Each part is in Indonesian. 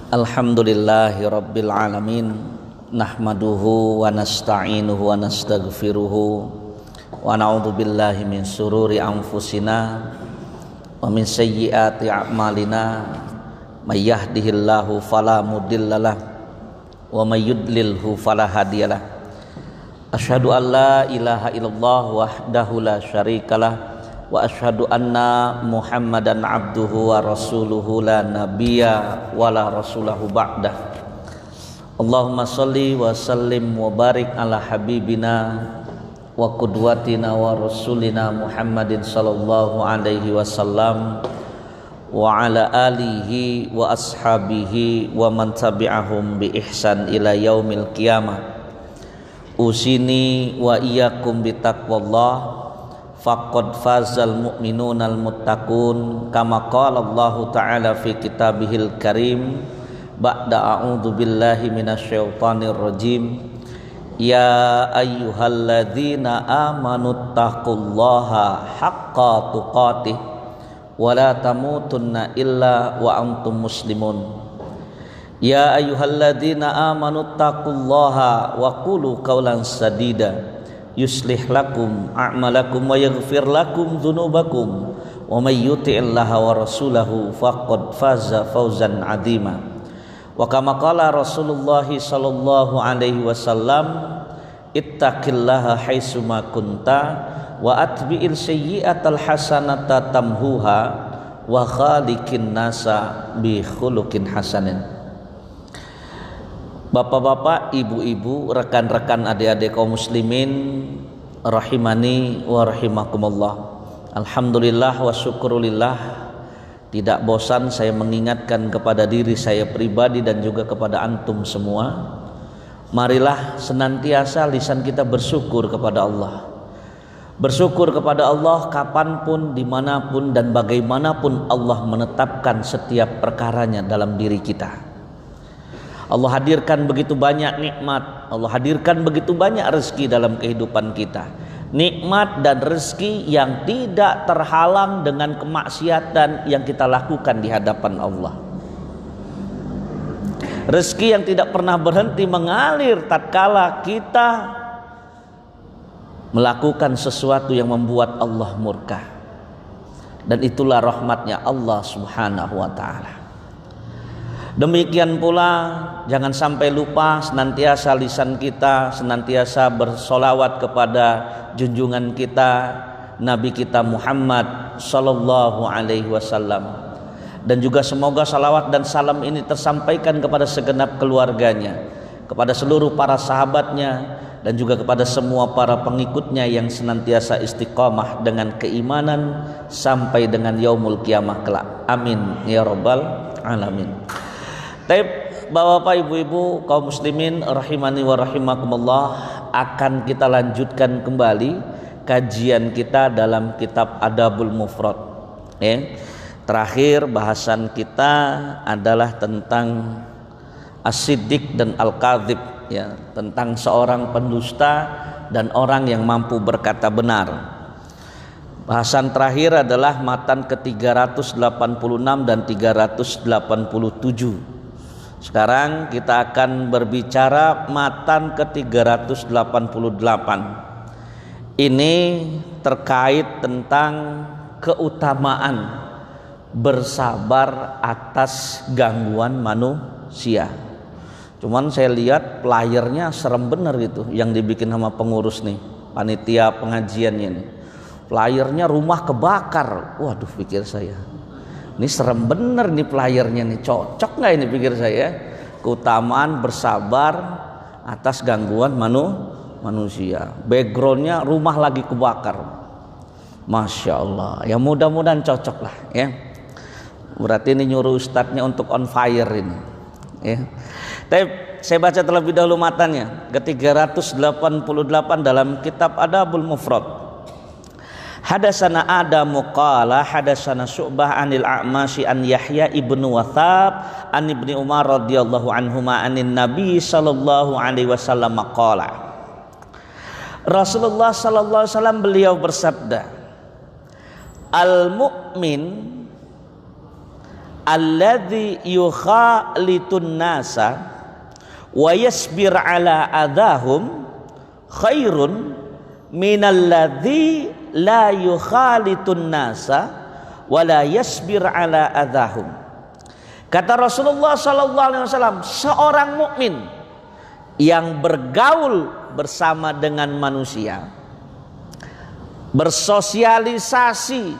Alhamdulillahi Rabbil Alamin. Nahmaduhu wa nasta'inuhu wa nastaghfiruhu wa na'udzu billahi min sururi anfusina wa min sayyiati a'malina. May yahdihillahu fala mudhillalah wa may yudlilhu fala hadiyalah. Asyhadu an la ilaha illallah wahdahu la syarikalah wa asyhadu anna Muhammadan abduhu wa rasuluhu la nabiyya wa la rasulahu ba'dah. Allahumma shalli wa sallim wa barik ala habibina wa qudwatina wa rasulina Muhammadin sallallahu alaihi wasallam wa ala alihi wa ashabihi wa man tabi'ahum bi ihsan ila yaumil qiyamah. Usini wa iyyakum bi taqwallah faqad fazal mu'minunal muttaqun kama qala Allah ta'ala fi kitabihil karim ba'da a'udzu billahi minasyaitonir rajim. Ya ayyuhalladzina amanu taqullaha haqqa tuqatih wa la tamutunna illa wa antum muslimun. Ya ayyuhalladzina amanu taqullaha wa qulu qawlan sadida yuslih lakum a'malakum wa yaghfir lakum dzunubakum wa may yuti'illaha wa rasulahu faqad faza fawzan 'azima. Wa kama qala Rasulullah sallallahu alaihi wasallam ittaqillaha haitsu ma kunta wa atbi'il sayyi'atal hasanata tamhuha wa khaliqin nasa bi khuluqin hasanin. Bapak-bapak, ibu-ibu, rekan-rekan adik-adik kaum muslimin rahimani wa rahimakumullah. Alhamdulillah wa syukurillah, tidak bosan saya mengingatkan kepada diri saya pribadi dan juga kepada antum semua. Marilah senantiasa lisan kita bersyukur kepada Allah. Bersyukur kepada Allah kapanpun, dimanapun dan bagaimanapun Allah menetapkan setiap perkaranya dalam diri kita. Allah hadirkan begitu banyak nikmat, Allah hadirkan begitu banyak rezeki dalam kehidupan kita. Nikmat dan rezeki yang tidak terhalang dengan kemaksiatan yang kita lakukan di hadapan Allah. Rezeki yang tidak pernah berhenti mengalir tatkala kita melakukan sesuatu yang membuat Allah murka. Dan itulah rahmatnya Allah Subhanahu wa ta'ala. Demikian pula jangan sampai lupa senantiasa lisan kita senantiasa bersolawat kepada junjungan kita Nabi kita Muhammad sallallahu alaihi wasallam, dan juga semoga salawat dan salam ini tersampaikan kepada segenap keluarganya, kepada seluruh para sahabatnya, dan juga kepada semua para pengikutnya yang senantiasa istiqamah dengan keimanan sampai dengan yaumul qiyamah kelak. Amin ya rabbal alamin. Baik, Bapak, Ibu-ibu, kaum muslimin rahimani wa rahimakumullah, akan kita lanjutkan kembali kajian kita dalam kitab Adabul Mufrad. Terakhir bahasan kita adalah tentang as-siddiq dan al-kadzib, tentang seorang pendusta dan orang yang mampu berkata benar. Bahasan terakhir adalah matan ke-386 dan 387. Sekarang kita akan berbicara matan ke-388. Ini terkait tentang keutamaan bersabar atas gangguan manusia. Cuman saya lihat flyernya serem bener gitu yang dibikin sama pengurus nih, panitia pengajiannya nih. Flyernya rumah kebakar. Waduh, pikir saya, ini serem bener nih flyernya nih, cocok nggak ini pikir saya, keutamaan bersabar atas gangguan manusia. Backgroundnya rumah lagi kebakar, Masya Allah. Ya mudah-mudahan cocok lah ya. Berarti ini nyuruh ustadznya untuk on fire ini ya. Tapi saya baca terlebih dahulu matanya ke-388 dalam kitab Adabul Mufrad. Hadasana Adamu qala hadasana Syu'bah anil A'masy an Yahya ibnu Wathab an Ibni Umar radhiyallahu anhuma anin Nabi sallallahu alaihi wasallam qala. Rasulullah sallallahu alaihi wasallam beliau bersabda, al mu'min alladzi yukhalitun nasa wa yasbir ala adahum khairun minalladzi la yukhalitun nasa wa la yasbir ala adahum. Kata Rasulullah sallallahu alaihi wasallam, seorang mukmin yang bergaul bersama dengan manusia, bersosialisasi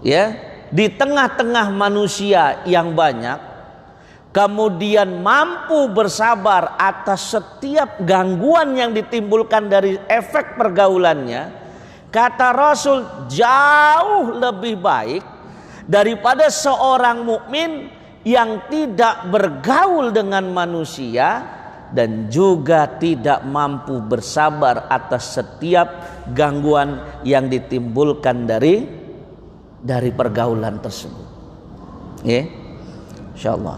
ya di tengah-tengah manusia yang banyak, kemudian mampu bersabar atas setiap gangguan yang ditimbulkan dari efek pergaulannya, kata Rasul jauh lebih baik daripada seorang mukmin yang tidak bergaul dengan manusia dan juga tidak mampu bersabar atas setiap gangguan yang ditimbulkan dari pergaulan tersebut. Ya, insyaallah.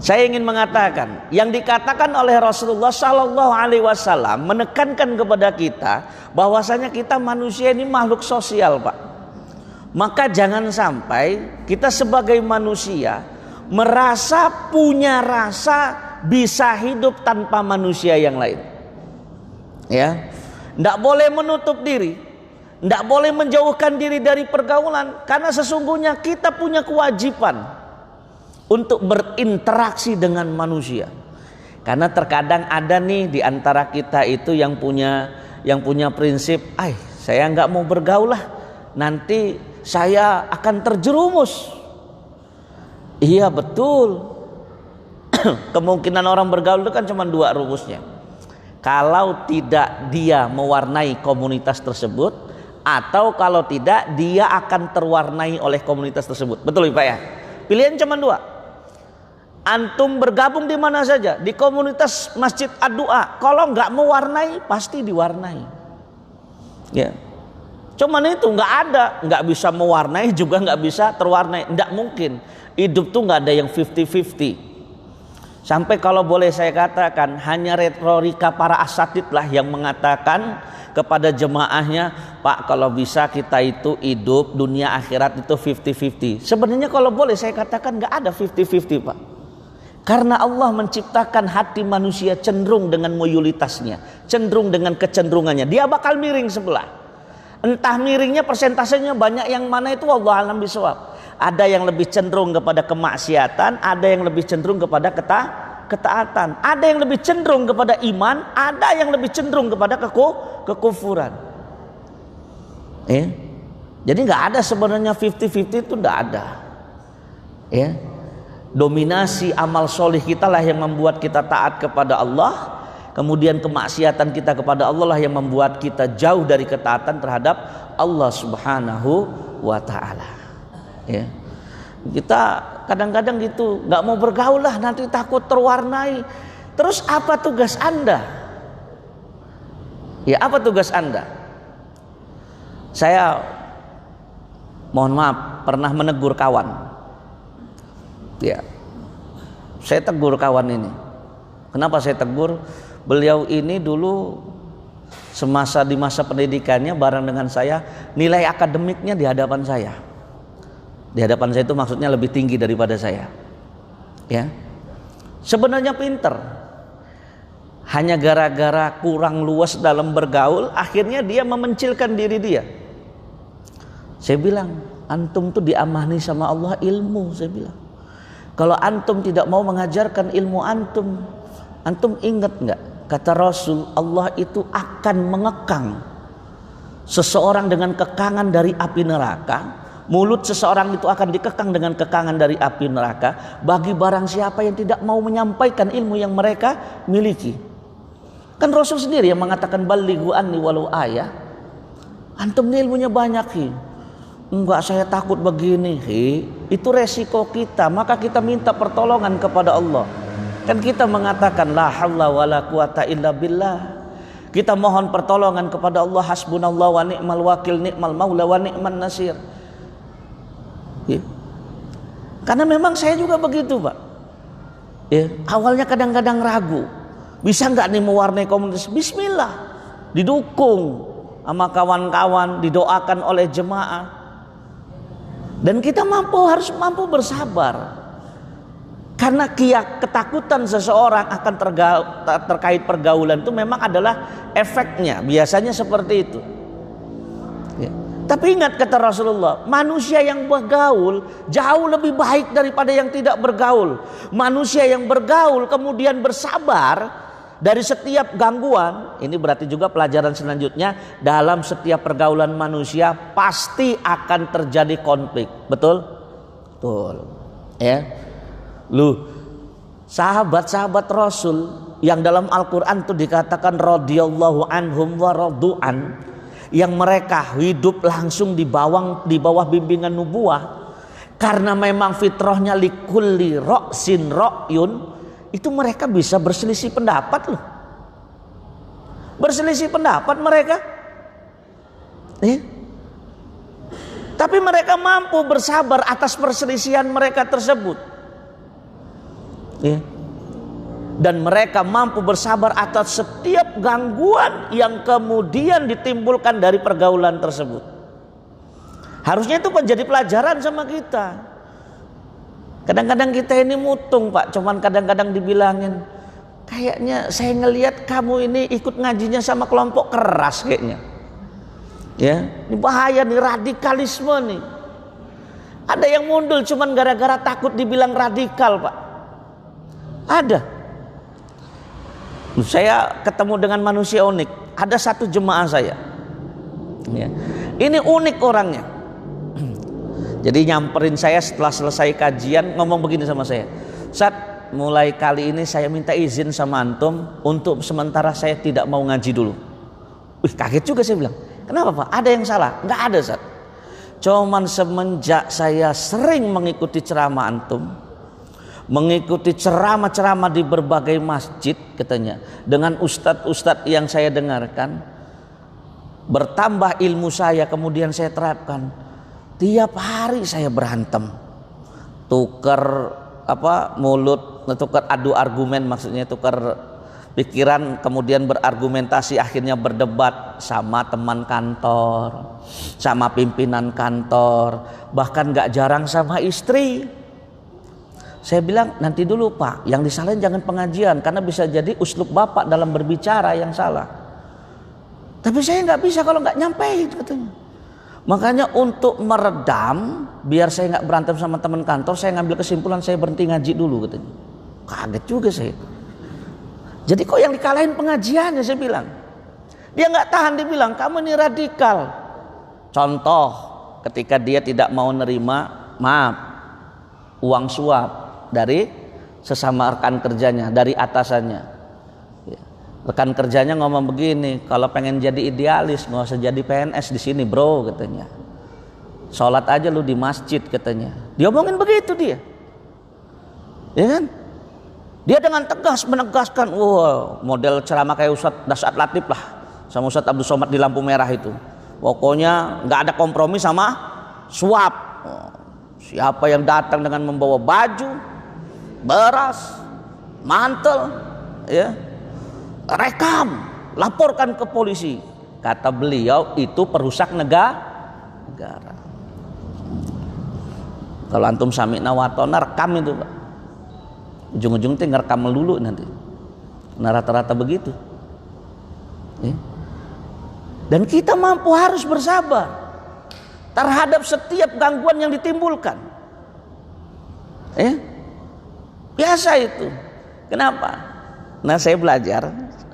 Saya ingin mengatakan, yang dikatakan oleh Rasulullah Sallallahu Alaihi Wasallam menekankan kepada kita bahwasanya kita manusia ini makhluk sosial, Pak. Maka jangan sampai kita sebagai manusia merasa punya rasa bisa hidup tanpa manusia yang lain. Ya, tidak boleh menutup diri, tidak boleh menjauhkan diri dari pergaulan, karena sesungguhnya kita punya kewajiban untuk berinteraksi dengan manusia. Karena terkadang ada nih di antara kita itu yang punya prinsip, saya nggak mau bergaul lah, nanti saya akan terjerumus. Iya betul. Kemungkinan orang bergaul itu kan cuma dua rumusnya. Kalau tidak dia mewarnai komunitas tersebut, atau kalau tidak dia akan terwarnai oleh komunitas tersebut. Betul Pak ya? Pilihan cuma dua. Antum bergabung di mana saja, di komunitas Masjid Ad-Du'a, kalau nggak mewarnai pasti diwarnai. Ya. Cuman itu nggak bisa mewarnai juga nggak bisa terwarnai, nggak mungkin. Hidup tuh nggak ada yang 50-50. Sampai kalau boleh saya katakan, hanya retorika para asatid lah yang mengatakan kepada jemaahnya, Pak, kalau bisa kita itu hidup dunia akhirat itu 50-50. Sebenarnya kalau boleh saya katakan nggak ada 50-50, Pak. Karena Allah menciptakan hati manusia cenderung dengan mobilitasnya, cenderung dengan kecenderungannya. Dia bakal miring sebelah. Entah miringnya persentasenya banyak yang mana itu Allah alam bisawab. Ada yang lebih cenderung kepada kemaksiatan, ada yang lebih cenderung kepada ketaatan, ada yang lebih cenderung kepada iman, ada yang lebih cenderung kepada kekufuran. Jadi nggak ada sebenarnya 50-50 itu nggak ada. Dominasi amal solih kita lah yang membuat kita taat kepada Allah, kemudian kemaksiatan kita kepada Allah lah yang membuat kita jauh dari ketaatan terhadap Allah Subhanahu wa Ta'ala. Kita kadang-kadang gitu, nggak mau bergaul lah, nanti takut terwarnai. Terus apa tugas Anda? Apa tugas Anda? Saya mohon maaf pernah menegur kawan. Saya tegur kawan ini. Kenapa saya tegur? Beliau ini dulu di masa pendidikannya bareng dengan saya, nilai akademiknya di hadapan saya. Di hadapan saya itu maksudnya lebih tinggi daripada saya. Sebenarnya pinter. Hanya gara-gara kurang luas dalam bergaul, akhirnya dia memencilkan diri dia. Saya bilang, antum tuh diamani sama Allah ilmu, saya bilang. Kalau antum tidak mau mengajarkan ilmu antum ingat nggak? Kata Rasul, Allah itu akan mengekang seseorang dengan kekangan dari api neraka. Mulut seseorang itu akan dikekang dengan kekangan dari api neraka bagi barang siapa yang tidak mau menyampaikan ilmu yang mereka miliki. Kan Rasul sendiri yang mengatakan balighu anni walau ayah. Antum ini ilmunya banyak enggak, saya takut begini. Itu resiko kita, maka kita minta pertolongan kepada Allah. Kan kita mengatakan la haula wala quwata illa billah. Kita mohon pertolongan kepada Allah, hasbunallah wa ni'mal wakil, ni'mal maula wa ni'man nasir. Karena memang saya juga begitu, Pak. Awalnya kadang-kadang ragu, bisa nggak nih mewarnai komunitas? Bismillah, didukung sama kawan-kawan, didoakan oleh jemaah. Dan kita harus mampu bersabar. Karena ketakutan seseorang akan terkait pergaulan itu memang adalah efeknya, biasanya seperti itu. Ya. Tapi ingat kata Rasulullah, manusia yang bergaul jauh lebih baik daripada yang tidak bergaul. Manusia yang bergaul kemudian bersabar dari setiap gangguan, ini berarti juga pelajaran selanjutnya, dalam setiap pergaulan manusia pasti akan terjadi konflik. Betul? Betul. Ya. Sahabat-sahabat Rasul yang dalam Al-Quran itu dikatakan radhiyallahu anhum wa radu'an, yang mereka hidup langsung di bawah bimbingan nubuah, karena memang fitrahnya likulli ra'sin ra'yun, itu mereka bisa berselisih pendapat loh. Berselisih pendapat mereka. Tapi mereka mampu bersabar atas perselisihan mereka tersebut. Dan mereka mampu bersabar atas setiap gangguan yang kemudian ditimbulkan dari pergaulan tersebut. Harusnya itu menjadi pelajaran sama kita. Kadang-kadang kita ini mutung Pak, cuman kadang-kadang dibilangin, kayaknya saya ngelihat kamu ini ikut ngajinya sama kelompok keras kayaknya. Ya, ini bahaya nih, radikalisme nih. Ada yang mundur cuman gara-gara takut dibilang radikal Pak. Ada. Saya ketemu dengan manusia unik. Ada satu jemaah saya. Ya. Ini unik orangnya. Jadi nyamperin saya setelah selesai kajian, ngomong begini sama saya. Ustaz, mulai kali ini saya minta izin sama antum untuk sementara saya tidak mau ngaji dulu. Kaget juga saya bilang. Kenapa Pak? Ada yang salah? Enggak ada Ustaz. Cuman semenjak saya sering mengikuti ceramah antum, mengikuti ceramah-ceramah di berbagai masjid katanya, dengan ustadz-ustadz yang saya dengarkan, bertambah ilmu saya, kemudian saya terapkan. Tiap hari saya berantem, tukar mulut, tukar adu argumen, maksudnya tukar pikiran, kemudian berargumentasi, akhirnya berdebat sama teman kantor, sama pimpinan kantor, bahkan gak jarang sama istri. Saya bilang, nanti dulu Pak, yang disalahin jangan pengajian, karena bisa jadi uslub Bapak dalam berbicara yang salah. Tapi saya nggak bisa kalau nggak nyampein katanya. Makanya untuk meredam, biar saya nggak berantem sama teman kantor, saya ngambil kesimpulan saya berhenti ngaji dulu katanya. Kaget juga saya. Jadi kok yang dikalahin pengajiannya, saya bilang. Dia nggak tahan, dia bilang, kamu ini radikal. Contoh, ketika dia tidak mau nerima, uang suap dari sesama rekan kerjanya, dari atasannya. Rekan kerjanya ngomong begini, kalau pengen jadi idealis nggak usah jadi PNS di sini bro katanya. Sholat aja lu di masjid katanya. Dia omongin begitu dia, ya kan? Dia dengan tegas menegaskan, wah model ceramah kayak Ustadz Dasyat Latif lah, sama Ustadz Abdul Somad di lampu merah itu. Pokoknya nggak ada kompromi sama suap. Siapa yang datang dengan membawa baju, beras, mantel, ya, rekam, laporkan ke polisi. Kata beliau itu perusak negara. Kalau antum sami'na wa ata'na, rekam itu Pak. Ujung-ujungnya ngerekam melulu nanti. Nah rata-rata begitu. Ya. Dan kita mampu harus bersabar terhadap setiap gangguan yang ditimbulkan. Biasa itu. Kenapa? Nah saya belajar,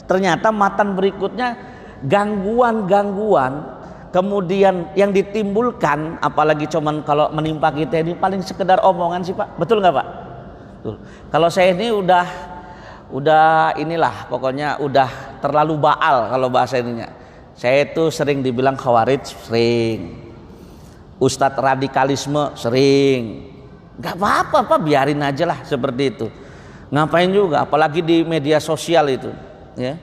ternyata matan berikutnya gangguan-gangguan kemudian yang ditimbulkan, apalagi cuman kalau menimpa kita ini paling sekedar omongan sih Pak. Betul nggak Pak? Betul. Kalau saya ini udah inilah, pokoknya udah terlalu baal kalau bahasa ininya. Saya itu sering dibilang khawarij, sering. Ustadz radikalisme, sering. Gak apa-apa Pak, biarin aja lah seperti itu. Ngapain juga, apalagi di media sosial itu, ya.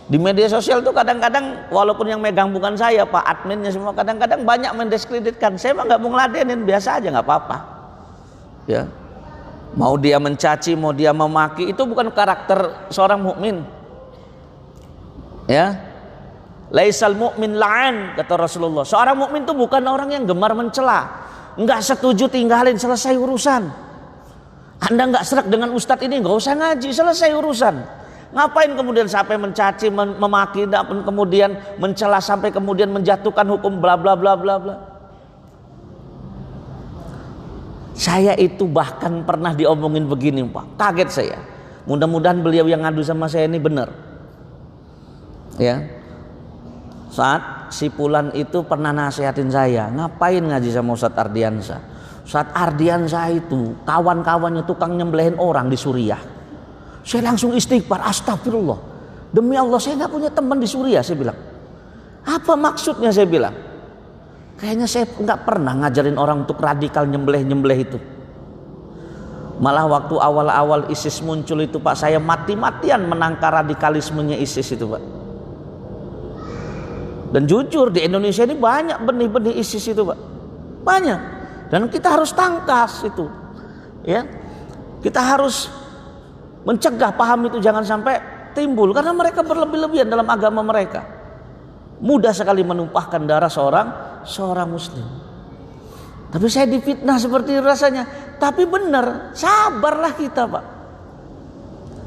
Di media sosial tuh kadang-kadang walaupun yang megang bukan saya Pak, adminnya semua kadang-kadang banyak mendiskreditkan. Saya mah nggak mau ngeladenin, biasa aja nggak apa-apa. Ya. Mau dia mencaci, mau dia memaki, itu bukan karakter seorang mukmin. Ya. Laisal mu'min la'an, kata Rasulullah. Seorang mukmin itu bukan orang yang gemar mencela, nggak setuju tinggalin, selesai urusan. Anda nggak serak dengan ustadz ini, nggak usah ngaji, selesai urusan. Ngapain kemudian sampai mencaci, memaki, dan kemudian mencela sampai kemudian menjatuhkan hukum bla bla bla bla bla. Saya itu bahkan pernah diomongin begini, Pak, kaget saya. Mudah-mudahan beliau yang ngadu sama saya ini benar. Ya, saat si Pulan itu pernah nasihatin saya, ngapain ngaji sama Ustadz Ardiansah. Ustadz Ardiansah itu kawan-kawannya tukang nyembelihin orang di Suriah. Saya langsung istighfar, astagfirullah, demi Allah saya nggak punya teman di Suriah. Saya bilang, apa maksudnya? Saya bilang, kayaknya saya nggak pernah ngajarin orang untuk radikal nyembelih itu. Malah waktu awal-awal ISIS muncul itu, Pak, saya mati-matian menangkar radikalismenya ISIS itu, Pak. Dan jujur di Indonesia ini banyak benih-benih ISIS itu, Pak, banyak. Dan kita harus tangkas itu, ya. Kita harus mencegah paham itu jangan sampai timbul, karena mereka berlebih-lebihan dalam agama mereka. Mudah sekali menumpahkan darah seorang muslim. Tapi saya difitnah seperti itu rasanya. Tapi benar, sabarlah kita, Pak.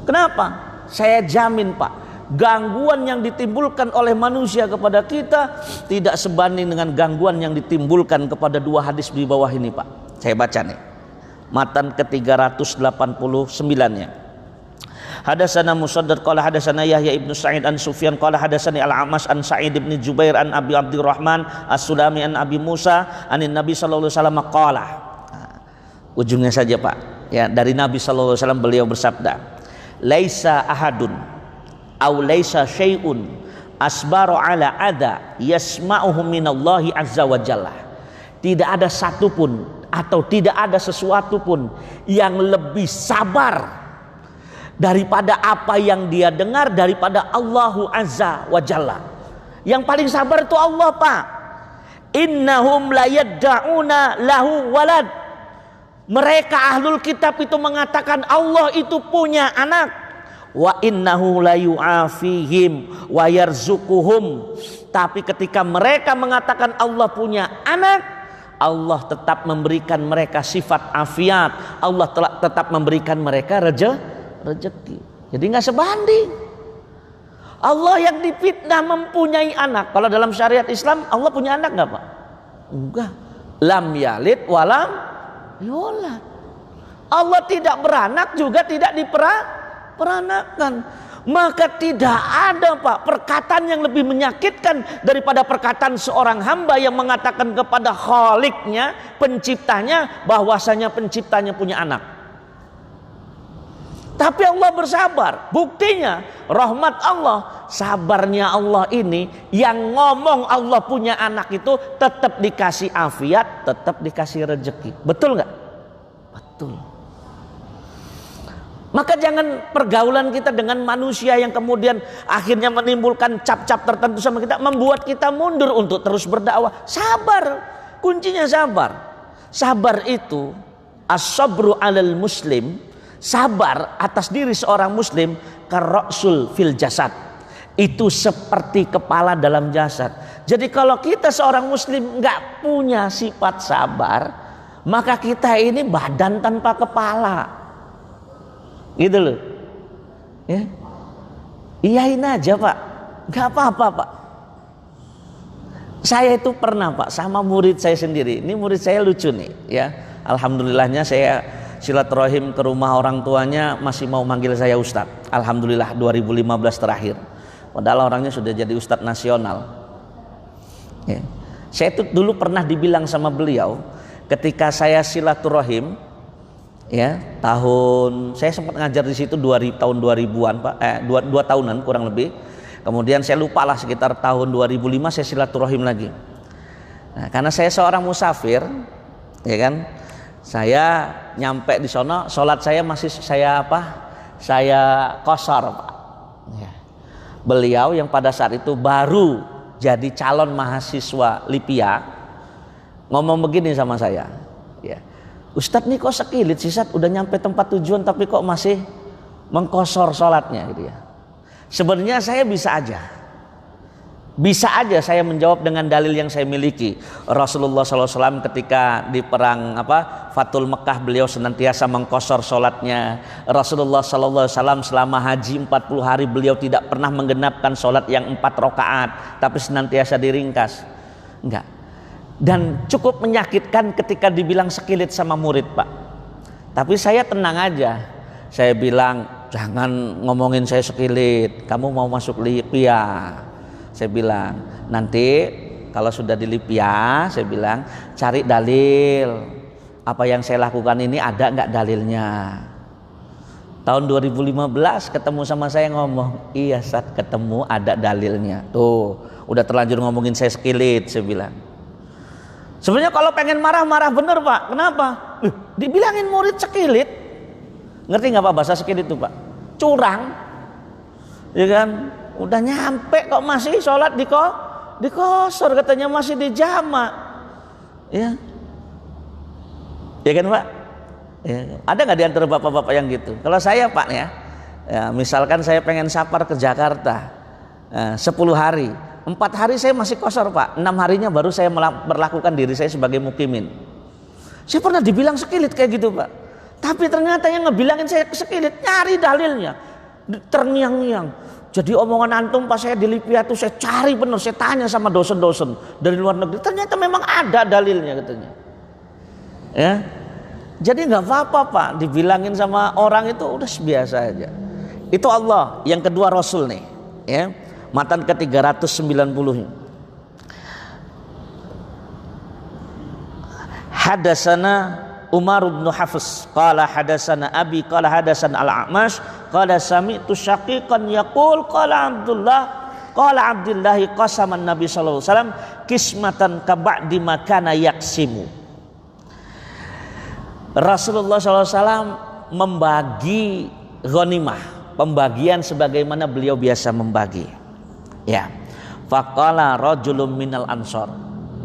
Kenapa? Saya jamin, Pak, gangguan yang ditimbulkan oleh manusia kepada kita tidak sebanding dengan gangguan yang ditimbulkan kepada dua hadis di bawah ini, Pak. Saya baca nih, matan ke-389-nya. Hadasana Musaddad qala hadasana Yahya ibnu Sa'id an Sufyan qala hadasani Al-A'mash an Sa'id ibn Jubair an Abi Abdurrahman As-Sulami an Abi Musa anin Nabi sallallahu alaihi wasallam qala. Ujungnya saja, Pak, ya, dari Nabi sallallahu alaihi wasallam beliau bersabda, laisa ahadun aw laisa syai'un asbaru ala adha yasma'uhu minallahi azza wa jalla. Tidak ada satupun atau tidak ada sesuatu pun yang lebih sabar daripada apa yang dia dengar daripada Allahu azza wa jalla. Yang paling sabar itu Allah, Pak. Innahum la yadda'una lahu walad. Mereka ahlul kitab itu mengatakan Allah itu punya anak. Wa innahu la yu'afihim wa yarzuquhum. Tapi ketika mereka mengatakan Allah punya anak, Allah tetap memberikan mereka sifat afiat. Allah tetap memberikan mereka rezeki. Jadi nggak sebanding. Allah yang difitnah mempunyai anak. Kalau dalam syariat Islam Allah punya anak nggak, Pak? Enggak. Lam yalid walam yulad. Allah tidak beranak juga tidak diperanakan. Maka tidak ada, Pak, perkataan yang lebih menyakitkan daripada perkataan seorang hamba yang mengatakan kepada Khaliknya, penciptanya, bahwasanya penciptanya punya anak. Tapi Allah bersabar. Buktinya rahmat Allah, sabarnya Allah ini, yang ngomong Allah punya anak itu tetap dikasih afiat, tetap dikasih rezeki. Betul nggak? Betul. Maka jangan pergaulan kita dengan manusia yang kemudian akhirnya menimbulkan cap-cap tertentu sama kita, membuat kita mundur untuk terus berdakwah. Sabar, kuncinya sabar. Sabar itu as-sabru 'alal muslim, sabar atas diri seorang muslim, karoksul fil jasad, itu seperti kepala dalam jasad. Jadi kalau kita seorang muslim nggak punya sifat sabar, maka kita ini badan tanpa kepala, gitu loh. Ya, iyain aja, Pak, nggak apa-apa, Pak. Saya itu pernah, Pak, sama murid saya sendiri. Ini murid saya lucu nih, ya. Alhamdulillahnya saya silaturahim ke rumah orang tuanya masih mau manggil saya Ustadz. Alhamdulillah 2015 terakhir. Padahal orangnya sudah jadi Ustadz nasional. Ya. Saya itu dulu pernah dibilang sama beliau ketika saya silaturahim, ya, saya sempat ngajar di situ tahun 2000-an, Pak, 2 tahunan kurang lebih. Kemudian saya lupa lah, sekitar tahun 2005 saya silaturahim lagi. Nah, karena saya seorang musafir, ya kan, saya nyampe di sono, sholat saya masih saya qashar, Pak. Ya. Beliau yang pada saat itu baru jadi calon mahasiswa Lipia ngomong begini sama saya, ya, Ustadz nih kok sekilit sih, Ustadz, udah nyampe tempat tujuan tapi kok masih mengkosor sholatnya, gitu ya. Sebenarnya saya bisa aja, Bisa aja saya menjawab dengan dalil yang saya miliki. Rasulullah SAW ketika di perang Fathul Mekah, beliau senantiasa mengqashar sholatnya. Rasulullah SAW selama haji 40 hari beliau tidak pernah menggenapkan sholat yang 4 rakaat, tapi senantiasa diringkas. Enggak. Dan cukup menyakitkan ketika dibilang sekilit sama murid, Pak. Tapi saya tenang aja. Saya bilang, jangan ngomongin saya sekilit, kamu mau masuk Libya. Saya bilang, nanti kalau sudah di Libya, saya bilang, cari dalil. Apa yang saya lakukan ini ada nggak dalilnya? Tahun 2015 ketemu sama saya ngomong, iya Ustaz, ketemu ada dalilnya. Tuh, udah terlanjur ngomongin saya sekilit, saya bilang. Sebenarnya kalau pengen marah-marah bener, Pak. Kenapa? Dibilangin murid sekilit. Ngerti nggak Pak bahasa sekilit itu, Pak? Curang. Ya kan? Udah nyampe kok masih sholat di qashar, katanya masih di jamak. Ya. Ya kan Pak? Ya. Ada nggak di antara bapak-bapak yang gitu? Kalau saya Pak ya, misalkan saya pengen safar ke Jakarta 10 hari, 4 hari saya masih qashar Pak, 6 harinya baru saya berlakukan diri saya sebagai mukimin. Saya pernah dibilang sekilit kayak gitu Pak. Tapi ternyata yang ngebilangin saya sekilit nyari dalilnya, terngiang-ngiang. Jadi omongan antum pas saya di Libya tuh saya cari bener, saya tanya sama dosen-dosen dari luar negeri, ternyata memang ada dalilnya katanya. Ya, jadi nggak apa-apa Pak, dibilangin sama orang itu udah biasa aja. Itu Allah. Yang kedua Rasul nih, ya, matan ke 390. Hadasana Umar bin Hafs qala hadasana Abi qala hadasana Al-A'mash qala sami'tu Syaqiqan yaqul qala Abdullah qasama Nabi sallallahu alaihi wasallam kismatan kaba'di makana yaksimu. Rasulullah sallallahu alaihi wasallam membagi ghanimah, pembagian sebagaimana beliau biasa membagi. Ya. Faqala rajulun minal ansor.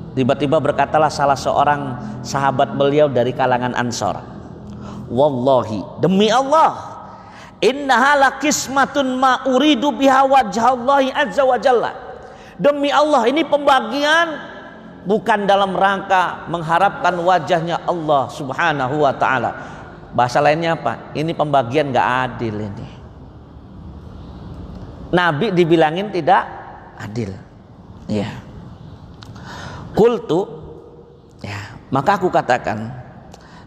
Tiba-tiba berkatalah salah seorang sahabat beliau dari kalangan Ansor, wallahi, demi Allah, innaha lakismatun ma uridu biha wajhallahi azza wa jalla. Demi Allah, ini pembagian bukan dalam rangka mengharapkan wajahnya Allah subhanahu wa ta'ala. Bahasa lainnya apa? Ini pembagian gak adil ini. Nabi dibilangin tidak adil. Ya. Qultu, ya, maka aku katakan,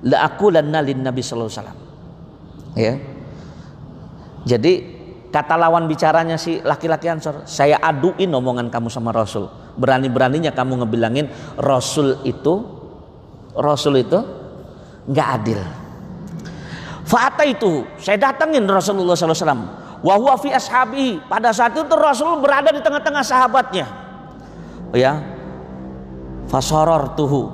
la aqulanna lin Nabi sallallahu alaihi wasallam. Ya. Jadi kata lawan bicaranya si laki-laki Ansor, saya aduin omongan kamu sama Rasul. Berani-beraninya kamu ngebilangin Rasul itu enggak adil. Fa'ata itu, saya datengin Rasulullah sallallahu alaihi wasallam. Wa huwa fi ashabihi. Pada saat itu Rasul berada di tengah-tengah sahabatnya. Ya. Fasorortuhu,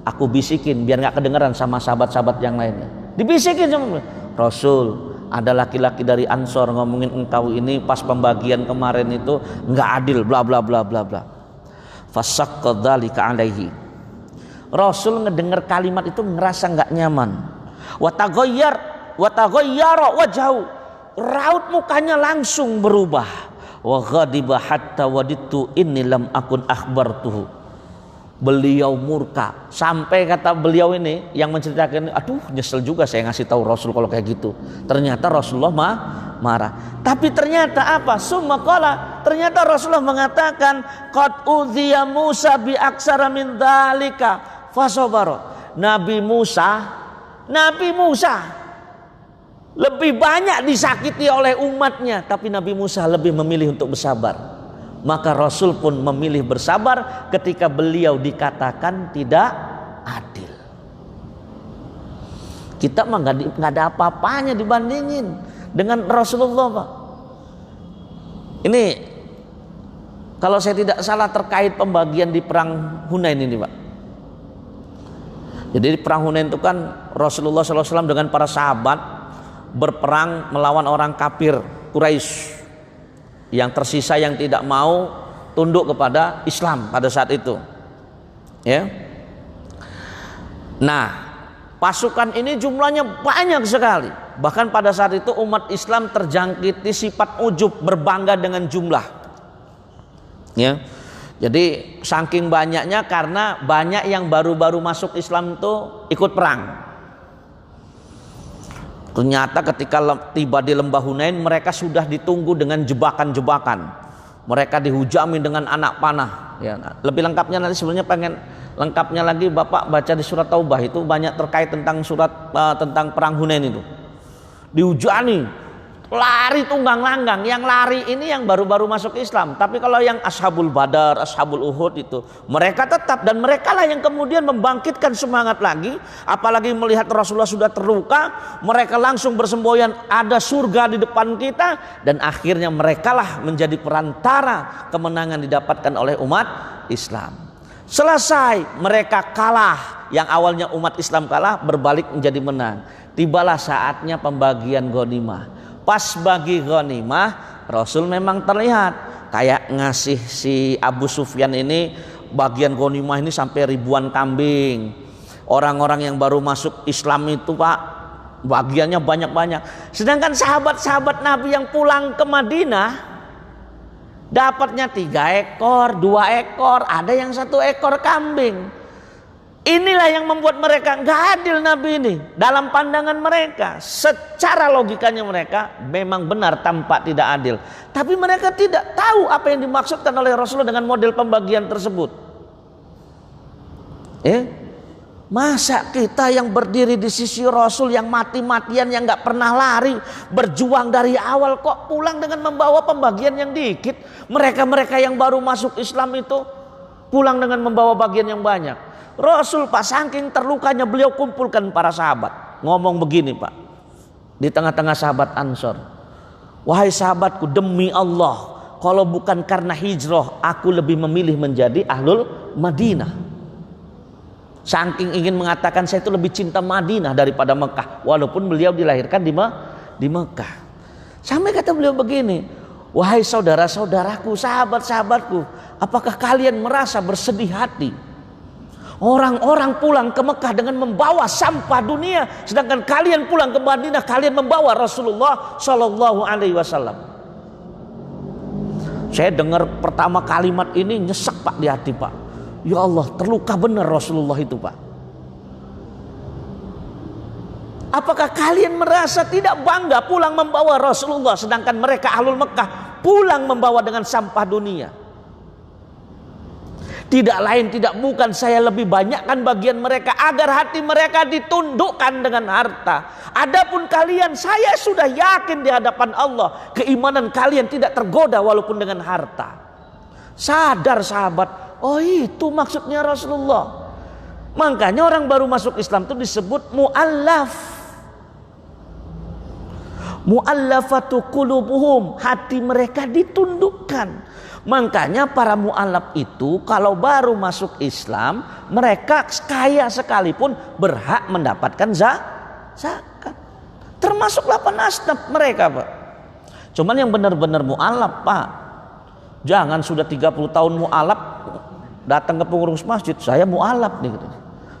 aku bisikin biar nggak kedengeran sama sahabat-sahabat yang lainnya. Dibisikin sama Rasul, ada laki-laki dari Ansor ngomongin engkau ini pas pembagian kemarin itu nggak adil, bla bla bla bla bla. Fasaqqa dzalika alaihi. Rasul ngedenger kalimat itu ngerasa nggak nyaman. Wa taghayyara wajhu. Raut mukanya langsung berubah. Wa ghadiba hatta waditu inni lam akun akhbartuhu. Beliau murka sampai kata beliau ini yang menceritakan, aduh nyesel juga saya ngasih tahu Rasul kalau kayak gitu. Ternyata Rasulullah marah. Tapi ternyata apa? Summa qala, ternyata Rasulullah mengatakan qad udhiya Musa bi aksara min dzalika fasabara. Nabi Musa lebih banyak disakiti oleh umatnya, tapi Nabi Musa lebih memilih untuk bersabar. Maka Rasul pun memilih bersabar ketika beliau dikatakan tidak adil. Kita mah nggak ada apa-apanya dibandingin dengan Rasulullah Pak. Ini kalau saya tidak salah terkait pembagian di perang Hunain ini Pak. Jadi di perang Hunain itu kan Rasulullah SAW dengan para sahabat berperang melawan orang kafir Quraisy yang tersisa yang tidak mau tunduk kepada Islam pada saat itu. Ya. Nah, pasukan ini jumlahnya banyak sekali. Bahkan pada saat itu umat Islam terjangkiti sifat ujub, berbangga dengan jumlah. Ya. Jadi saking banyaknya karena banyak yang baru-baru masuk Islam itu ikut perang. Ternyata ketika tiba di lembah Hunain, mereka sudah ditunggu dengan jebakan-jebakan. Mereka dihujami dengan anak panah. Ya, lebih lengkapnya nanti sebenarnya pengen lengkapnya lagi Bapak baca di surat Taubah, itu banyak terkait tentang tentang perang Hunain itu. Dihujani, lari tunggang langgang. Yang lari ini yang baru-baru masuk Islam. Tapi kalau yang Ashabul Badar, Ashabul Uhud itu mereka tetap, dan mereka lah yang kemudian membangkitkan semangat lagi. Apalagi melihat Rasulullah sudah terluka, mereka langsung bersemboyan ada surga di depan kita, dan akhirnya mereka lah menjadi perantara kemenangan didapatkan oleh umat Islam. Selesai mereka kalah, yang awalnya umat Islam kalah berbalik menjadi menang. Tibalah saatnya pembagian ghanimah. Pas bagi ghanimah, Rasul memang terlihat kayak ngasih si Abu Sufyan ini bagian ghanimah ini sampai ribuan kambing. Orang-orang yang baru masuk Islam itu Pak, bagiannya banyak-banyak. Sedangkan sahabat-sahabat Nabi yang pulang ke Madinah dapatnya 3 ekor, 2 ekor, ada yang 1 ekor kambing. Inilah yang membuat mereka nggak adil Nabi ini dalam pandangan mereka. Secara logikanya mereka memang benar, tampak tidak adil. Tapi mereka tidak tahu apa yang dimaksudkan oleh Rasulullah dengan model pembagian tersebut. Masa kita yang berdiri di sisi Rasul, yang mati-matian, yang nggak pernah lari, berjuang dari awal, kok pulang dengan membawa pembagian yang dikit? Mereka-mereka yang baru masuk Islam itu pulang dengan membawa bagian yang banyak. Rasul Pak, saking terlukanya beliau kumpulkan para sahabat, ngomong begini Pak, di tengah-tengah sahabat Ansor, wahai sahabatku, demi Allah, kalau bukan karena hijrah, aku lebih memilih menjadi ahlul Madinah. Saking ingin mengatakan saya itu lebih cinta Madinah daripada Mekah, walaupun beliau dilahirkan di Mekah. Sampai kata beliau begini, wahai saudara-saudaraku, sahabat-sahabatku, apakah kalian merasa bersedih hati? Orang-orang pulang ke Mekah dengan membawa sampah dunia, sedangkan kalian pulang ke Madinah, kalian membawa Rasulullah Shallallahu Alaihi Wasallam. Saya dengar pertama kalimat ini nyesek Pak di hati Pak. Ya Allah, terluka benar Rasulullah itu Pak. Apakah kalian merasa tidak bangga pulang membawa Rasulullah, sedangkan mereka ahlul Mekah pulang membawa dengan sampah dunia? Tidak lain tidak bukan saya lebih banyakkan bagian mereka agar hati mereka ditundukkan dengan harta. Adapun kalian, saya sudah yakin di hadapan Allah keimanan kalian tidak tergoda walaupun dengan harta. Sadar sahabat, oh itu maksudnya Rasulullah. Makanya orang baru masuk Islam itu disebut mu'allaf. Mu'allafatu qulubuhum, hati mereka ditundukkan. Makanya para mu'alaf itu kalau baru masuk Islam, mereka kaya sekalipun berhak mendapatkan zakat. Termasuk 8 asnaf mereka Pak. Cuman yang benar-benar mu'alaf Pak, jangan sudah 30 tahun mu'alaf datang ke pengurus masjid, saya mu'alaf nih.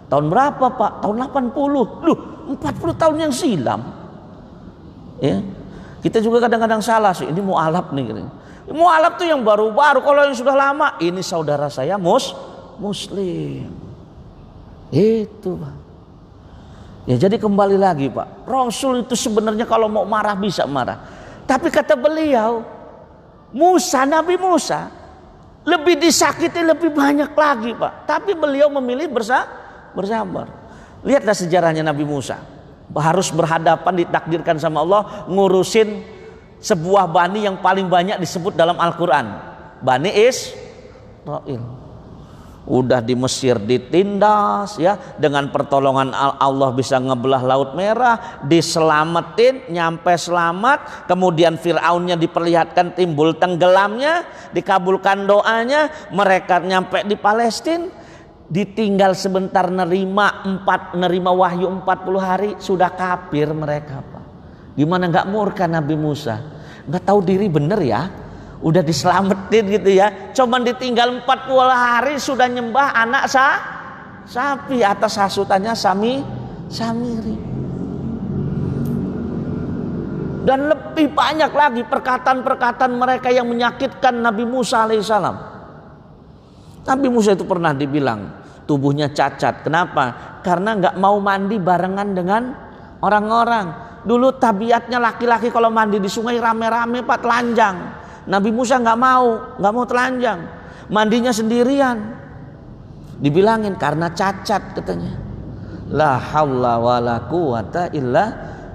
Tahun berapa Pak? Tahun 80. Loh, 40 tahun yang silam. Ya. Kita juga kadang-kadang salah sih, ini mu'alaf nih. Mu'alaf tuh yang baru-baru, kalau yang sudah lama, ini saudara saya muslim. Itu Pak. Ya jadi kembali lagi Pak, Rasul itu sebenarnya kalau mau marah bisa marah. Tapi kata beliau, Nabi Musa lebih disakiti lebih banyak lagi Pak. Tapi beliau memilih bersabar. Lihatlah sejarahnya Nabi Musa. Harus berhadapan, ditakdirkan sama Allah ngurusin sebuah bani yang paling banyak disebut dalam Al-Quran, Bani Israil. Udah di Mesir ditindas ya, dengan pertolongan Allah bisa ngebelah Laut Merah, diselamatin, nyampe selamat. Kemudian Fir'aunnya diperlihatkan timbul tenggelamnya, dikabulkan doanya, mereka nyampe di Palestina. Ditinggal sebentar nerima wahyu 40 hari sudah kafir mereka Pak. Gimana nggak murka Nabi Musa? Nggak tahu diri bener ya, udah diselamatin gitu ya, cuman ditinggal 40 hari sudah nyembah anak sapi atas hasutannya Samiri. Dan lebih banyak lagi perkataan-perkataan mereka yang menyakitkan Nabi Musa alaihissalam. Nabi Musa itu pernah dibilang tubuhnya cacat. Kenapa? Karena nggak mau mandi barengan dengan orang-orang. Dulu tabiatnya laki-laki kalau mandi di sungai rame-rame Pak, telanjang. Nabi Musa nggak mau telanjang. Mandinya sendirian. Dibilangin karena cacat katanya. La haula wala quwata illa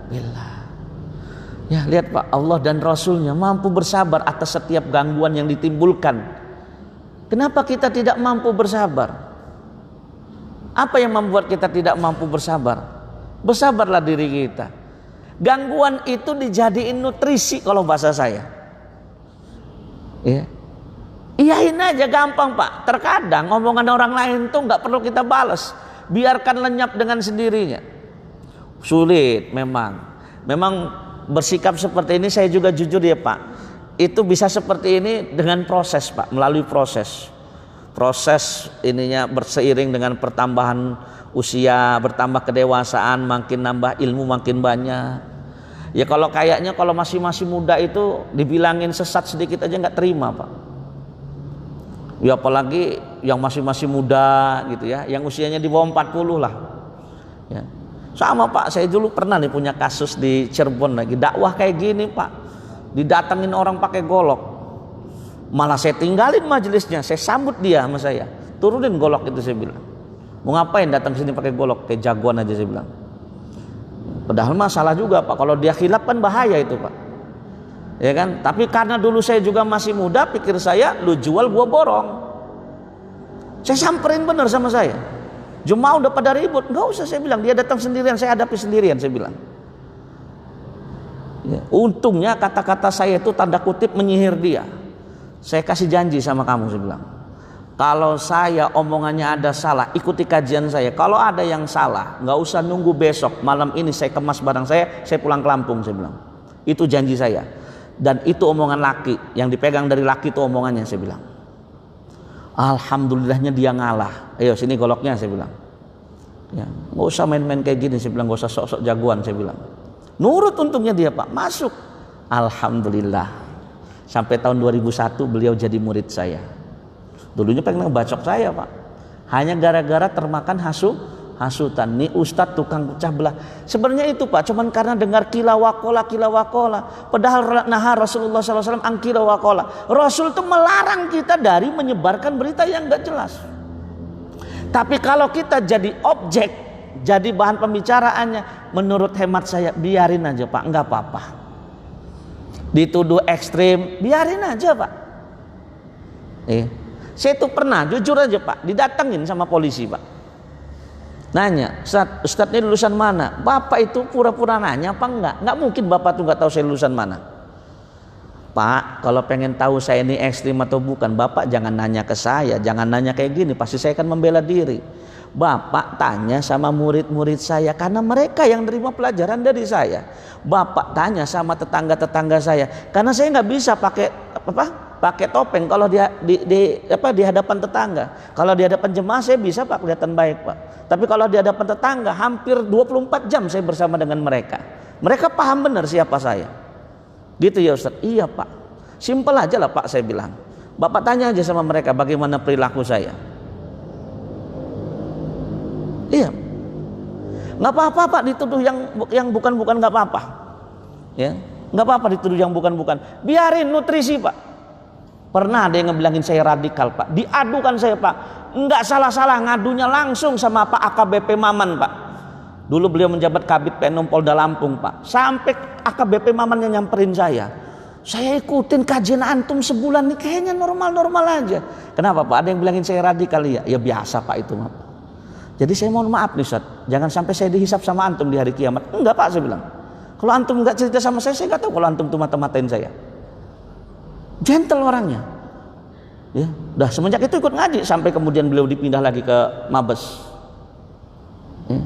billah. Ya lihat Pak, Allah dan Rasulnya mampu bersabar atas setiap gangguan yang ditimbulkan. Kenapa kita tidak mampu bersabar? Apa yang membuat kita tidak mampu bersabar? Bersabarlah diri kita. Gangguan itu dijadiin nutrisi kalau bahasa saya. Ya. Iyain aja gampang Pak. Terkadang omongan orang lain tuh nggak perlu kita balas. Biarkan lenyap dengan sendirinya. Sulit memang. Memang bersikap seperti ini saya juga jujur ya Pak. Itu bisa seperti ini dengan proses Pak, melalui proses. Proses ininya berseiring dengan pertambahan usia, bertambah kedewasaan, makin nambah ilmu makin banyak. Ya kalau kayaknya kalau masih muda itu dibilangin sesat sedikit aja nggak terima Pak. Ya apalagi yang masih muda gitu ya, yang usianya di bawah 40 lah. Ya. Sama Pak, saya dulu pernah nih punya kasus di Cirebon lagi dakwah kayak gini Pak. Didatengin orang pakai golok. Malah saya tinggalin majelisnya, saya sambut dia sama saya. Turunin golok itu saya bilang. Mau ngapain datang sini pakai golok? Kayak jagoan aja saya bilang. Padahal masalah juga Pak, kalau dia khilaf kan bahaya itu Pak. Ya kan? Tapi karena dulu saya juga masih muda, pikir saya lu jual gua borong. Saya samperin bener sama saya. Jemaah udah pada ribut, nggak usah saya bilang, dia datang sendirian, saya hadapi sendirian saya bilang. Ya, untungnya kata-kata saya itu tanda kutip menyihir dia. Saya kasih janji sama kamu saya bilang. Kalau saya omongannya ada salah, ikuti kajian saya. Kalau ada yang salah, nggak usah nunggu besok. Malam ini saya kemas barang saya pulang ke Lampung saya bilang. Itu janji saya. Dan itu omongan laki, yang dipegang dari laki itu omongannya saya bilang. Alhamdulillahnya dia ngalah. Ayo sini goloknya saya bilang. Ya, nggak usah main-main kayak gini saya bilang, nggak usah sok-sok jagoan saya bilang. Nurut untungnya dia Pak, masuk. Alhamdulillah. Sampai tahun 2001 beliau jadi murid saya. Dulunya pengen ngebacok saya Pak. Hanya gara-gara termakan hasutan. Nih Ustadz tukang pecah belah. Sebenarnya itu Pak, cuman karena dengar kila wakola. Padahal Rasulullah SAW ang kila wakola. Rasul itu melarang kita dari menyebarkan berita yang gak jelas. Tapi kalau kita jadi objek, jadi bahan pembicaraannya, menurut hemat saya biarin aja Pak, nggak apa-apa. Dituduh ekstrim, biarin aja Pak. Saya tuh pernah, jujur aja Pak, didatengin sama polisi Pak. Nanya, Ustadz ini lulusan mana? Bapak itu pura-pura nanya apa enggak? Nggak mungkin Bapak tuh nggak tahu saya lulusan mana. Pak, kalau pengen tahu saya ini ekstrim atau bukan, Bapak jangan nanya ke saya, jangan nanya kayak gini, pasti saya akan membela diri. Bapak tanya sama murid-murid saya, karena mereka yang nerima pelajaran dari saya. Bapak tanya sama tetangga-tetangga saya, karena saya nggak bisa pakai topeng kalau di hadapan tetangga. Kalau di hadapan jemaah saya bisa Pak, kelihatan baik Pak. Tapi kalau di hadapan tetangga hampir 24 jam saya bersama dengan mereka. Mereka paham benar siapa saya. Gitu ya Ustaz? Iya Pak. Simpel aja lah Pak saya bilang. Bapak tanya aja sama mereka bagaimana perilaku saya. Iya. Nggak apa-apa Pak dituduh yang bukan-bukan, nggak apa-apa. Ya, nggak apa-apa dituduh yang bukan-bukan. Biarin nutrisi Pak. Pernah ada yang ngebilangin saya radikal Pak. Diadukan saya Pak. Nggak salah-salah ngadunya langsung sama Pak AKBP Maman Pak. Dulu beliau menjabat Kabid Penum Polda Lampung Pak. Sampai AKBP Mamannya nyamperin saya. Saya ikutin kajian antum sebulan nih kayaknya normal-normal aja. Kenapa Pak? Ada yang bilangin saya radikal ya? Ya biasa Pak itu Pak. Jadi saya mohon maaf nih Ustaz, jangan sampai saya dihisap sama antum di hari kiamat. Enggak Pak saya bilang. Kalau antum enggak cerita sama saya nggak tahu kalau antum tuh mata-matain saya. Gentle orangnya. Ya, udah semenjak itu ikut ngaji sampai kemudian beliau dipindah lagi ke Mabes. Ya.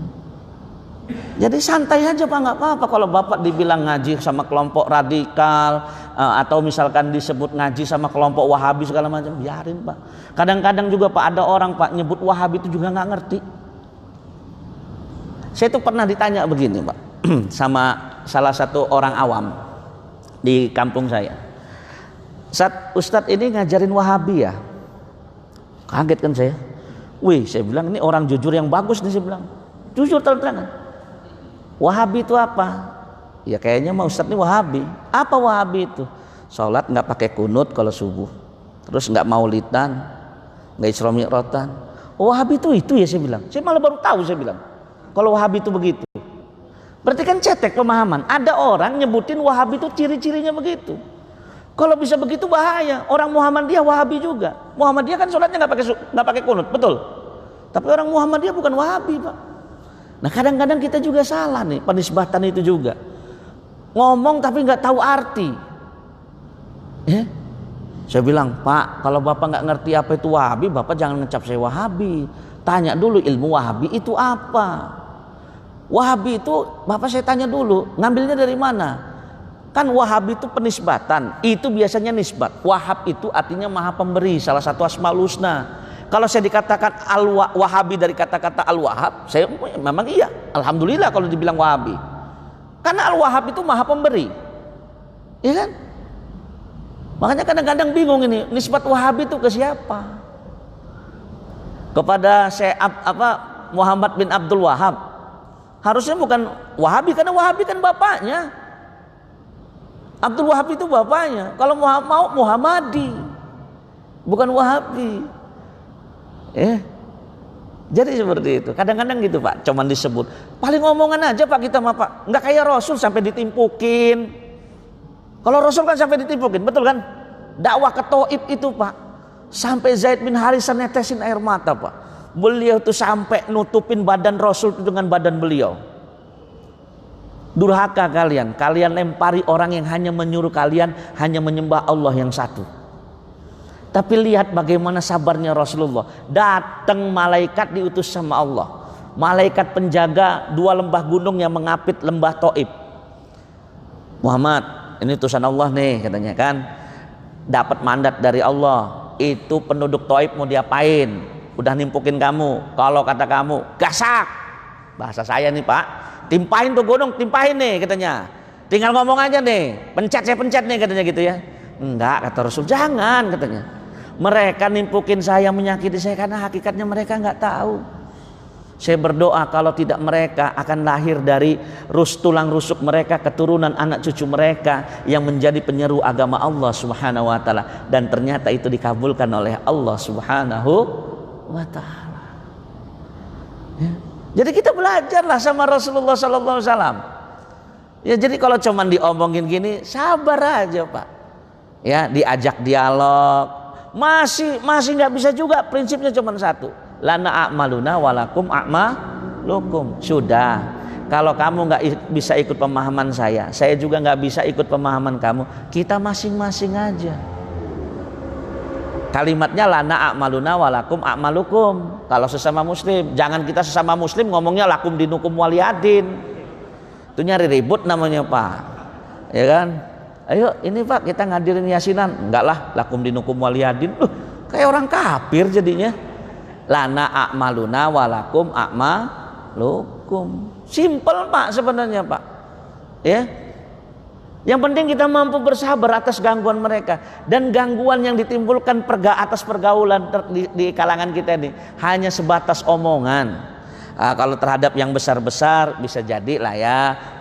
Jadi santai aja Pak, nggak apa-apa kalau Bapak dibilang ngaji sama kelompok radikal atau misalkan disebut ngaji sama kelompok Wahabi segala macam, biarin Pak. Kadang-kadang juga Pak ada orang Pak nyebut Wahabi itu juga nggak ngerti. Saya tuh pernah ditanya begini Pak sama salah satu orang awam di kampung saya. Ustadz ini ngajarin Wahabi ya? Kaget kan saya. Wih, saya bilang ini orang jujur yang bagus nih, saya bilang. Jujur terang-terangan. Wahabi itu apa? Ya kayaknya mah Ustadz ini Wahabi. Apa Wahabi itu? Sholat nggak pakai kunut kalau subuh. Terus nggak maulidan, nggak Isra Mi'ratan. Wahabi itu ya, saya bilang. Saya malah baru tahu, saya bilang. Kalau Wahabi itu begitu. Berarti kan cetek pemahaman. Ada orang nyebutin Wahabi itu ciri-cirinya begitu. Kalau bisa begitu bahaya. Orang Muhammadiyah Wahabi juga. Muhammadiyah kan sholatnya nggak pakai kunut, betul. Tapi orang Muhammadiyah bukan Wahabi, Pak. Nah kadang-kadang kita juga salah nih, penisbatan itu juga. Ngomong tapi nggak tahu arti. Ya? Saya bilang, Pak, kalau Bapak nggak ngerti apa itu Wahabi, Bapak jangan ngecap saya Wahabi. Tanya dulu ilmu Wahabi itu apa. Wahabi itu, Bapak saya tanya dulu, ngambilnya dari mana? Kan Wahabi itu penisbatan, itu biasanya nisbat. Wahab itu artinya maha pemberi, salah satu asmaul husna. Kalau saya dikatakan Wahabi dari kata-kata Al-Wahhab, saya memang iya, alhamdulillah kalau dibilang Wahabi. Karena Al-Wahhab itu maha pemberi. Iya kan? Makanya kadang-kadang bingung ini, nisbat Wahabi itu ke siapa? Kepada Syekh Muhammad bin Abdul Wahab. Harusnya bukan Wahabi, karena Wahabi kan bapaknya. Abdul Wahab itu bapaknya. Kalau mau Muhammadi, bukan Wahabi. Jadi seperti itu. Kadang-kadang gitu Pak, cuman disebut. Paling omongan aja Pak kita mah Pak. Nggak kayak Rasul sampai ditimpukin. Kalau Rasul kan sampai ditimpukin, betul kan? Dakwah ke Taif itu Pak, sampai Zaid bin Harisah netesin air mata Pak. Beliau tuh sampai nutupin badan Rasul dengan badan beliau. Durhaka kalian lempari orang yang hanya menyuruh kalian hanya menyembah Allah yang satu. Tapi lihat bagaimana sabarnya Rasulullah. Datang malaikat diutus sama Allah. Malaikat penjaga 2 lembah gunung yang mengapit lembah Taif. Muhammad, ini utusan Allah nih katanya kan. Dapat mandat dari Allah. Itu penduduk Taif mau diapain? Udah nimpukin kamu. Kalau kata kamu, gasak. Bahasa saya nih Pak. Timpahin tuh gunung, timpahin nih katanya. Tinggal ngomong aja nih, saya pencet nih katanya gitu ya. Enggak, kata Rasul, jangan katanya. Mereka nimpukin saya, menyakiti saya karena hakikatnya mereka enggak tahu. Saya berdoa kalau tidak mereka akan lahir dari tulang rusuk mereka, keturunan anak cucu mereka yang menjadi penyeru agama Allah Subhanahu wa taala, dan ternyata itu dikabulkan oleh Allah Subhanahu wa taala. Ya. Jadi kita belajarlah sama Rasulullah Sallallahu Alaihi Wasallam. Ya jadi kalau cuman diomongin gini, sabar aja Pak. Ya diajak dialog, masih nggak bisa juga. Prinsipnya cuma satu, lana a'maluna walakum a'malukum. Sudah. Kalau kamu nggak bisa ikut pemahaman saya juga nggak bisa ikut pemahaman kamu. Kita masing-masing aja. Kalimatnya lana a'maluna walakum a'malukum. Kalau sesama muslim, jangan kita sesama muslim ngomongnya lakum dinukum waliyadin. Itu nyari ribut namanya Pak. Ya kan? Ayo ini Pak kita ngadirin yasinan. Enggak lah, lakum dinukum waliyadin. Kayak orang kafir jadinya. Lana a'maluna walakum a'malukum. Simpel Pak sebenarnya Pak. Ya. Yang penting kita mampu bersabar atas gangguan mereka. Dan gangguan yang ditimbulkan atas pergaulan di kalangan kita ini hanya sebatas omongan. Kalau terhadap yang besar-besar bisa jadi lah ya,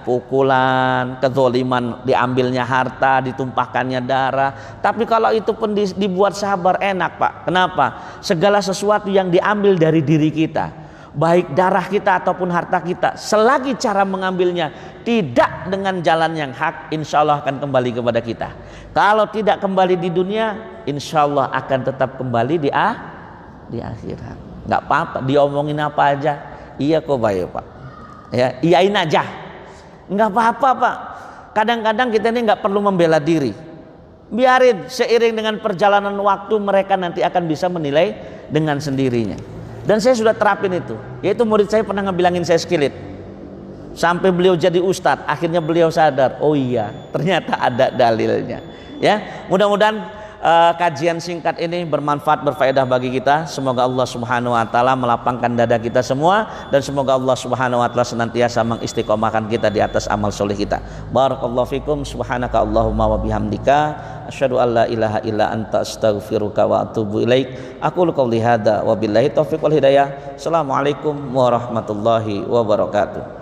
pukulan, kezoliman, diambilnya harta, ditumpahkannya darah. Tapi kalau itu pun dibuat sabar, enak Pak. Kenapa? Segala sesuatu yang diambil dari diri kita, baik darah kita ataupun harta kita, selagi cara mengambilnya tidak dengan jalan yang hak, insya Allah akan kembali kepada kita. Kalau tidak kembali di dunia, insya Allah akan tetap kembali di akhirat. Nggak apa-apa, diomongin apa aja, iya kok baik Pak. Ya, iyain aja, nggak apa-apa Pak. Kadang-kadang kita ini nggak perlu membela diri. Biarin seiring dengan perjalanan waktu mereka nanti akan bisa menilai dengan sendirinya. Dan saya sudah terapin itu. Yaitu murid saya pernah ngebilangin saya skillet. Sampai beliau jadi ustadz, akhirnya beliau sadar, oh iya, ternyata ada dalilnya. Ya, mudah-mudahan kajian singkat ini bermanfaat, berfaedah bagi kita. Semoga Allah Subhanahu wa taala melapangkan dada kita semua, dan semoga Allah Subhanahu wa taala senantiasa mengistiqomahkan kita di atas amal soleh kita. Barakallahu fikum, subhanaka Allahumma wa bihamdika, asyhadu an la ilaha illa anta, astaghfiruka wa atubu ilaik. Aqulu qouli hadza wa billahi taufiq wal hidayah. Assalamualaikum warahmatullahi wabarakatuh.